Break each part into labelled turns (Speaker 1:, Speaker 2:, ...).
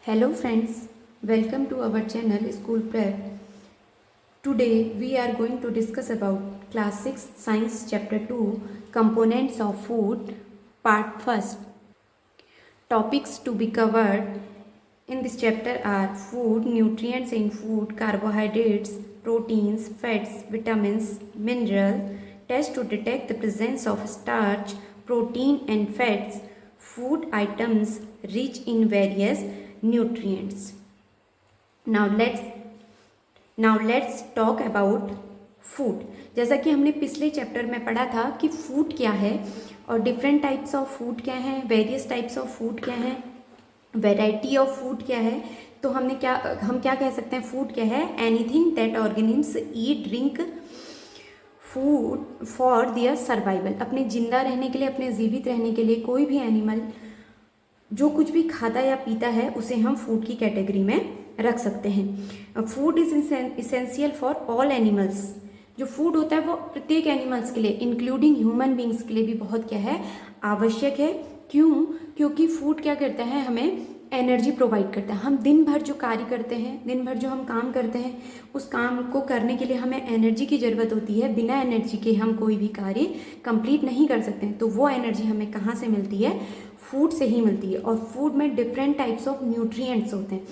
Speaker 1: Hello friends, welcome to our channel School Prep. Today we are going to discuss about class 6 science chapter 2 components of food part 1st. Topics to be covered in this chapter are food, nutrients in food, carbohydrates, proteins, fats, vitamins, minerals, test to detect the presence of starch, protein and fats, food items rich in various nutrients. Now let's talk about food. जैसा कि हमने पिछले chapter में पढ़ा था कि food क्या है और डिफरेंट टाइप्स ऑफ फूड क्या है, वेरियस टाइप्स ऑफ फूड क्या है, वैरायटी ऑफ फूड क्या है. तो हम क्या कह सकते हैं, फूड क्या है? Anything that organisms eat drink food for their survival. अपने जिंदा रहने के लिए, अपने जीवित रहने के लिए कोई भी एनिमल जो कुछ भी खाता या पीता है उसे हम फूड की कैटेगरी में रख सकते हैं. Food is essential for all animals. जो फूड होता है वो प्रत्येक एनिमल्स के लिए इंक्लूडिंग ह्यूमन बींग्स के लिए भी बहुत क्या है, आवश्यक है. क्यों? क्योंकि फूड क्या करता है, हमें एनर्जी प्रोवाइड करता है. हम दिन भर जो कार्य करते हैं, दिन भर जो हम काम करते हैं, उस काम को करने के लिए हमें एनर्जी की ज़रूरत होती है. बिना एनर्जी के हम कोई भी कार्य कंप्लीट नहीं कर सकते हैं. तो वो एनर्जी हमें कहाँ से मिलती है? फूड से ही मिलती है. और फूड में डिफरेंट टाइप्स ऑफ न्यूट्रिएंट्स होते हैं.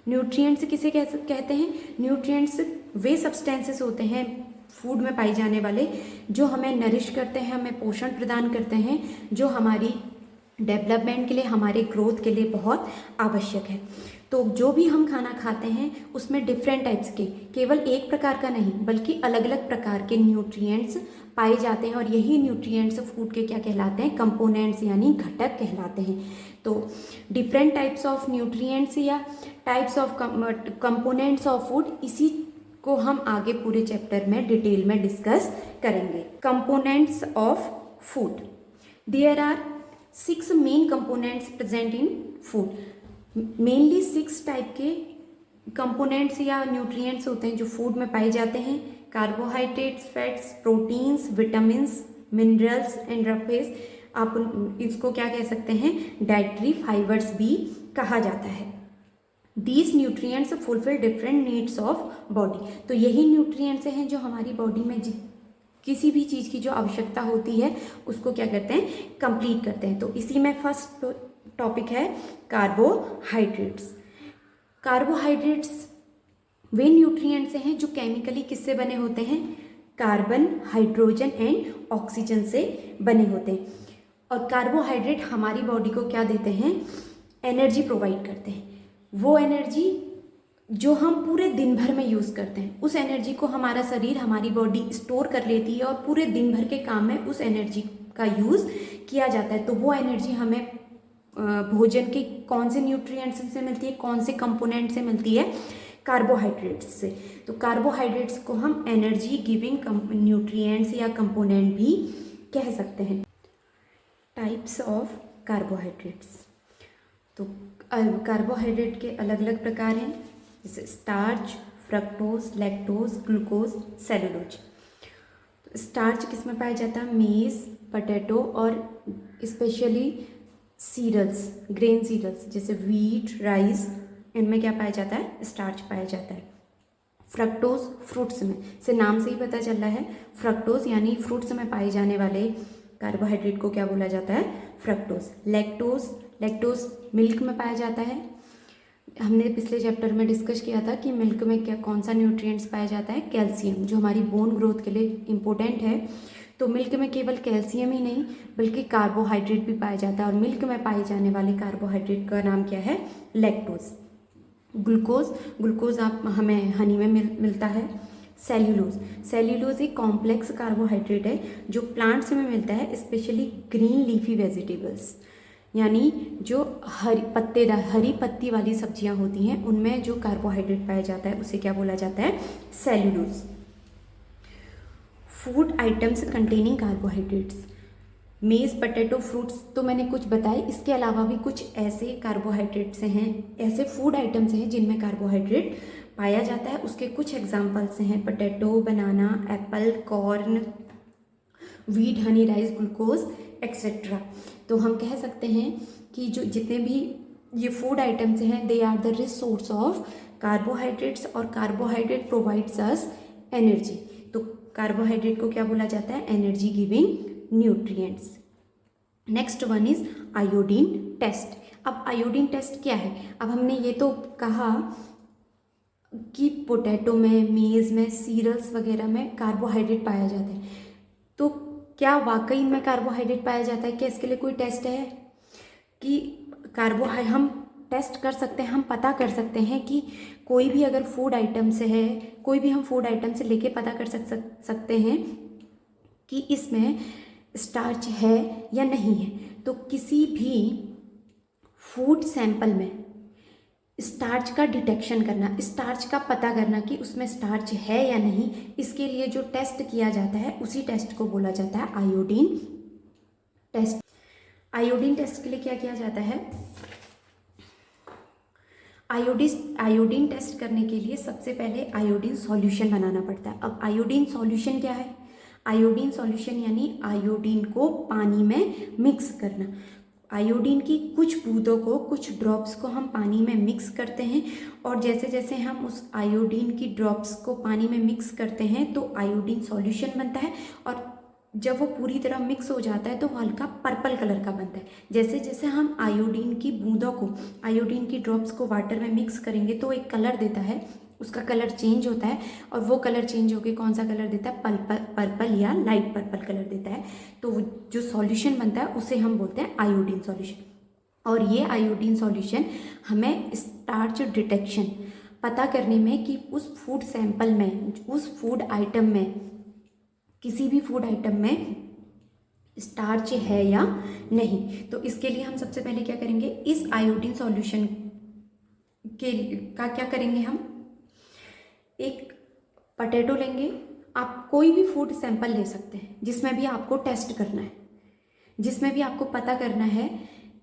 Speaker 1: न्यूट्रिएंट्स किसे कहते हैं? न्यूट्रिएंट्स वे सब्सटेंसेस होते हैं फूड में पाए जाने वाले जो हमें नरिश करते हैं, हमें पोषण प्रदान करते हैं, जो हमारी डेवलपमेंट के लिए, हमारे ग्रोथ के लिए बहुत आवश्यक है. तो जो भी हम खाना खाते हैं उसमें डिफरेंट टाइप्स के, केवल एक प्रकार का नहीं बल्कि अलग अलग प्रकार के न्यूट्रिएंट्स पाए जाते हैं. और यही न्यूट्रिएंट्स फूड के क्या कहलाते हैं? कंपोनेंट्स यानी घटक कहलाते हैं. तो डिफरेंट टाइप्स ऑफ न्यूट्रिएंट्स या types of components of food, इसी को हम आगे पूरे चैप्टर में डिटेल में डिस्कस करेंगे. Components of food. There are 6 main components present in food. Mainly 6 type के कंपोनेंट्स या न्यूट्रिएंट्स होते हैं जो फूड में पाए जाते हैं. Carbohydrates, fats, proteins, vitamins, minerals and roughage. आप इसको क्या कह सकते हैं? डाइटरी फाइबर्स भी कहा जाता है. These nutrients fulfil different needs of body. तो यही न्यूट्रिएंट्स हैं जो हमारी बॉडी में किसी भी चीज़ की जो आवश्यकता होती है उसको क्या करते हैं? कंप्लीट करते हैं. तो इसी में फर्स्ट टॉपिक है कार्बोहाइड्रेट्स. कार्बोहाइड्रेट्स वे न्यूट्रिएंट्स हैं जो केमिकली किससे बने होते हैं? कार्बन, हाइड्रोजन एंड ऑक्सीजन से बने होते हैं. और कार्बोहाइड्रेट हमारी बॉडी को क्या देते हैं? एनर्जी प्रोवाइड करते हैं. वो एनर्जी जो हम पूरे दिन भर में यूज़ करते हैं, उस एनर्जी को हमारा शरीर, हमारी बॉडी स्टोर कर लेती है और पूरे दिन भर के काम में उस एनर्जी का यूज़ किया जाता है. तो वो एनर्जी हमें भोजन के कौन से न्यूट्रिएंट्स से मिलती है, कौन से कंपोनेंट से मिलती है? कार्बोहाइड्रेट्स से. तो कार्बोहाइड्रेट्स को हम एनर्जी गिविंग न्यूट्रिएंट्स या कंपोनेंट भी कह सकते हैं. Types of carbohydrates. तो कार्बोहाइड्रेट के अलग अलग प्रकार हैं, जैसे starch, fructose, lactose, glucose, cellulose. Starch किस में पाया जाता है? मेज, पोटैटो और स्पेशली सीरियल्स, ग्रेन सीरियल्स जैसे व्हीट, राइस, इनमें क्या पाया जाता है? स्टार्च पाया जाता है. फ्रक्टोज फ्रूट्स में, से नाम से ही पता चल रहा है, फ्रक्टोज यानी फ्रूट्स में पाए जाने वाले कार्बोहाइड्रेट को क्या बोला जाता है? फ्रक्टोज. लैक्टोज मिल्क में पाया जाता है. हमने पिछले चैप्टर में डिस्कस किया था कि मिल्क में कौन सा न्यूट्रिएंट्स पाया जाता है? कैल्शियम, जो हमारी बोन ग्रोथ के लिए इम्पोर्टेंट है. तो मिल्क में केवल कैल्शियम ही नहीं बल्कि कार्बोहाइड्रेट भी पाया जाता है. और मिल्क में पाए जाने वाले कार्बोहाइड्रेट का नाम क्या है? लैक्टोज. ग्लूकोज आप हमें हनी में मिलता है. सेल्यूलोज एक कॉम्प्लेक्स कार्बोहाइड्रेट है जो प्लांट्स में मिलता है, स्पेशली ग्रीन लीफी वेजिटेबल्स, यानी जो हरी पत्ती वाली सब्जियां होती हैं उनमें जो कार्बोहाइड्रेट पाया जाता है उसे क्या बोला जाता है? Cellulose. Food items containing carbohydrates. मेज, पोटैटो, फ्रूट्स तो मैंने कुछ बताए. इसके अलावा भी कुछ ऐसे कार्बोहाइड्रेट्स हैं, ऐसे फूड आइटम्स हैं जिनमें कार्बोहाइड्रेट पाया जाता है. उसके कुछ एग्जांपल्स हैं potato, banana, apple, corn, wheat, honey, rice, glucose etcetera. तो हम कह सकते हैं कि जो जितने भी ये फूड आइटम्स हैं, they are the rich source of carbohydrates, और कार्बोहाइड्रेट प्रोवाइड्स अस एनर्जी। तो कार्बोहाइड्रेट को क्या बोला जाता है? Energy giving nutrients. Next one is iodine test. अब आयोडीन टेस्ट क्या है? अब हमने ये तो कहा कि पोटैटो में, मेज़ में, सीरियल्स वगैरह में कार्बोहाइड्रेट पाया जाता है, तो क्या वाकई में कार्बोहाइड्रेट पाया जाता है? क्या इसके लिए कोई टेस्ट है कि हम टेस्ट कर सकते हैं, हम पता कर सकते हैं कि कोई भी अगर फूड आइटम से है, कोई भी हम फूड आइटम से लेके पता कर सकते हैं कि इसमें स्टार्च है या नहीं है? तो किसी भी फूड सैंपल में स्टार्च का डिटेक्शन करना, स्टार्च का पता करना कि उसमें स्टार्च है या नहीं, इसके लिए जो टेस्ट किया जाता है उसी टेस्ट को बोला जाता है आयोडीन टेस्ट। आयोडीन टेस्ट के लिए क्या किया जाता है? आयोडीन टेस्ट करने के लिए सबसे पहले आयोडीन सॉल्यूशन बनाना पड़ता है। अब आयोडीन सॉल्यूशन क्या है? आयोडीन सॉल्यूशन यानी आयोडीन को पानी में मिक्स करना। आयोडीन की कुछ बूंदों को, कुछ ड्रॉप्स को हम पानी में मिक्स करते हैं, और जैसे जैसे हम उस आयोडीन की ड्रॉप्स को पानी में मिक्स करते हैं तो आयोडीन सॉल्यूशन बनता है, और जब वो पूरी तरह मिक्स हो जाता है तो वो हल्का पर्पल कलर का बनता है। जैसे जैसे हम आयोडीन की बूंदों को, आयोडीन की ड्रॉप्स को वाटर में मिक्स करेंगे तो एक कलर देता है, उसका कलर चेंज होता है, और वो कलर चेंज होकर कौन सा कलर देता है? पर्पल या लाइट पर्पल कलर देता है। तो जो सॉल्यूशन बनता है उसे हम बोलते हैं आयोडीन सॉल्यूशन। और ये आयोडीन सॉल्यूशन हमें स्टार्च डिटेक्शन पता करने में कि उस फूड सैंपल में, उस फूड आइटम में, किसी भी फूड आइटम में स्टार्च है या नहीं। तो इसके लिए हम सबसे पहले क्या करेंगे? इस आयोडीन सॉल्यूशन का क्या करेंगे? हम एक पोटैटो लेंगे, आप कोई भी फूड सैंपल ले सकते हैं जिसमें भी आपको टेस्ट करना है, जिसमें भी आपको पता करना है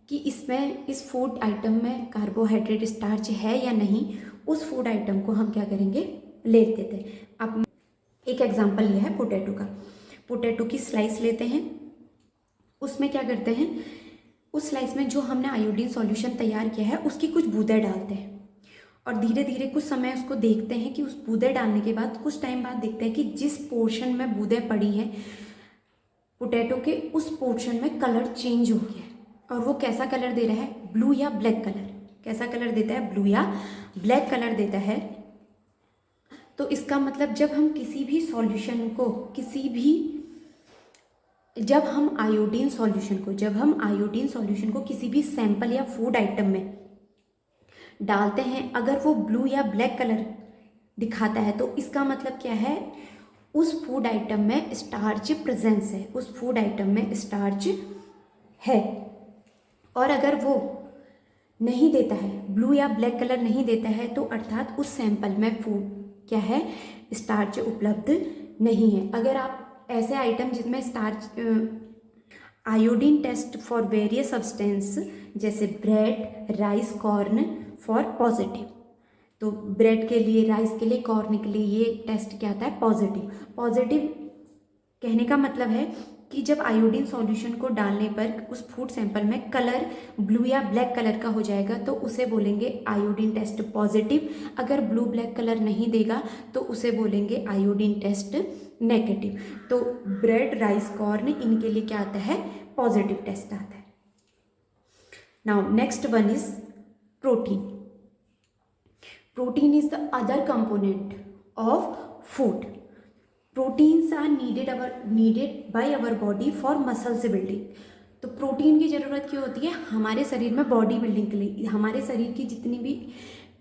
Speaker 1: कि इसमें, इस फूड आइटम में कार्बोहाइड्रेट स्टार्च है या नहीं। उस फूड आइटम को हम क्या करेंगे? ले लेते हैं। अब एक एग्जांपल लिया है पोटैटो का। पोटैटो की स्लाइस लेते हैं, उसमें क्या करते हैं? उस स्लाइस में जो हमने आयोडीन सॉल्यूशन तैयार किया है उसकी कुछ बूंदें डालते हैं, और धीरे धीरे कुछ समय उसको देखते हैं कि उस बूंदें डालने के बाद कुछ टाइम बाद देखते हैं कि जिस पोर्शन में बूंदें पड़ी हैं पोटैटो के, उस पोर्शन में कलर चेंज हो गया है। और वो कैसा कलर दे रहा है? ब्लू या ब्लैक कलर। कैसा कलर देता है? ब्लू या ब्लैक कलर देता है। तो इसका मतलब जब हम किसी भी सॉल्यूशन को, जब हम आयोडीन सॉल्यूशन को किसी भी सैंपल या फूड आइटम में डालते हैं, अगर वो ब्लू या ब्लैक कलर दिखाता है तो इसका मतलब क्या है? उस फूड आइटम में स्टार्च प्रेजेंस है, उस फूड आइटम में स्टार्च है। और अगर वो नहीं देता है, ब्लू या ब्लैक कलर नहीं देता है, तो अर्थात उस सैंपल में फूड क्या है? स्टार्च उपलब्ध नहीं है। अगर आप ऐसे आइटम जिसमें starch, iodine test for various substance जैसे bread, rice, corn for positive. तो ब्रेड के लिए, राइस के लिए, कॉर्न के लिए ये टेस्ट क्या आता है? पॉजिटिव। पॉजिटिव कहने का मतलब है कि जब आयोडीन सॉल्यूशन को डालने पर उस फूड सैंपल में कलर ब्लू या ब्लैक कलर का हो जाएगा तो उसे बोलेंगे आयोडीन टेस्ट पॉजिटिव। अगर ब्लू ब्लैक कलर नहीं देगा तो उसे बोलेंगे आयोडीन टेस्ट नेगेटिव। तो ब्रेड, राइस, कॉर्न, इनके लिए क्या आता है? पॉजिटिव टेस्ट आता है। Now next one is protein. Protein is the other component of food. Proteins are needed by our body for muscles building. तो प्रोटीन की ज़रूरत क्यों होती है? हमारे शरीर में बॉडी बिल्डिंग के लिए। हमारे शरीर की जितनी भी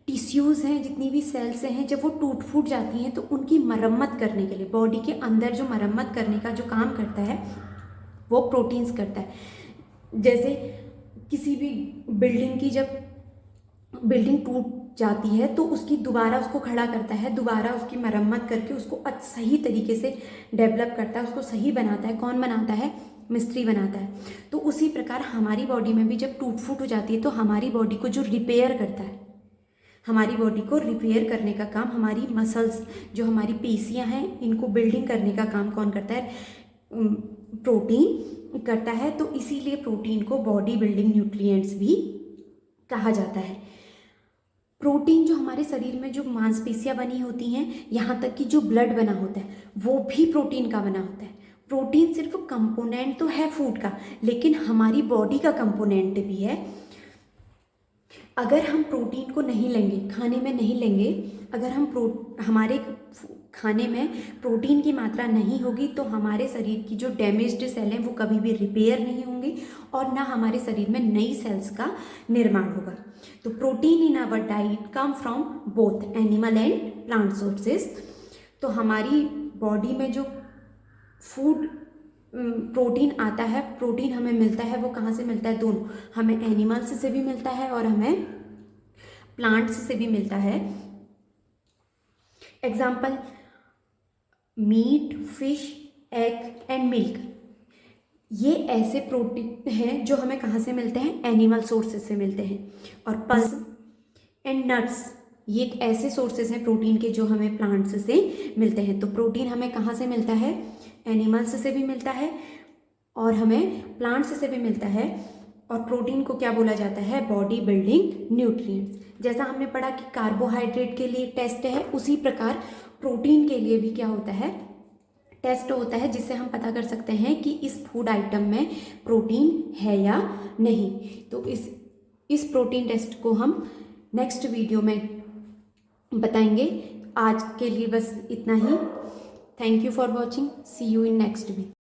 Speaker 1: टिश्यूज़ हैं, जितनी भी सेल्स हैं, जब वो टूट फूट जाती हैं तो उनकी मरम्मत करने के लिए, बॉडी के अंदर जो मरम्मत करने का जो काम करता है वो प्रोटीन्स करता है। जैसे किसी भी बिल्डिंग की, जब बिल्डिंग टूट जाती है तो उसकी दोबारा उसको खड़ा करता है, दोबारा उसकी मरम्मत करके उसको सही तरीके से डेवलप करता है, उसको सही बनाता है। कौन बनाता है? मिस्त्री बनाता है। तो उसी प्रकार हमारी बॉडी में भी जब टूट फूट हो जाती है तो हमारी बॉडी को जो रिपेयर करता है, हमारी बॉडी को रिपेयर करने का काम, हमारी मसल्स, जो हमारी पेशियां हैं, इनको बिल्डिंग करने का काम कौन करता है? प्रोटीन करता है। तो इसीलिए प्रोटीन को बॉडी बिल्डिंग न्यूट्रिएंट्स भी कहा जाता है। प्रोटीन जो हमारे शरीर में जो मांसपेशियां बनी होती हैं, यहाँ तक कि जो ब्लड बना होता है वो भी प्रोटीन का बना होता है। प्रोटीन सिर्फ कंपोनेंट तो है फूड का, लेकिन हमारी बॉडी का कंपोनेंट भी है। अगर हम प्रोटीन को नहीं लेंगे, खाने में नहीं लेंगे, अगर हम हमारे खाने में प्रोटीन की मात्रा नहीं होगी तो हमारे शरीर की जो डैमेज्ड सेल हैं वो कभी भी रिपेयर नहीं होंगी और ना हमारे शरीर में नई सेल्स का निर्माण होगा। तो protein in our diet come from both animal and plant sources. तो हमारी बॉडी में जो फूड प्रोटीन आता है, प्रोटीन हमें मिलता है, वो कहाँ से मिलता है? दोनों, हमें एनिमल्स से भी मिलता है और हमें प्लांट्स से भी मिलता है। Example, meat, fish, egg and milk, ये ऐसे प्रोटीन हैं जो हमें कहाँ से मिलते हैं? एनिमल सोर्सेज से मिलते हैं। और पल्स एंड नट्स, ये ऐसे सोर्सेज हैं प्रोटीन के जो हमें प्लांट्स से मिलते हैं। तो प्रोटीन हमें कहाँ से मिलता है? एनिमल्स से भी मिलता है और हमें प्लांट्स से भी मिलता है। और प्रोटीन को क्या बोला जाता है? Body building nutrients. जैसा हमने पढ़ा कि कार्बोहाइड्रेट के लिए टेस्ट है, उसी प्रकार प्रोटीन के लिए भी क्या होता है? टेस्ट होता है, जिससे हम पता कर सकते हैं कि इस फूड आइटम में प्रोटीन है या नहीं। तो इस प्रोटीन टेस्ट को हम नेक्स्ट वीडियो में बताएंगे। आज के लिए बस इतना ही। Thank you for watching. See you in next video.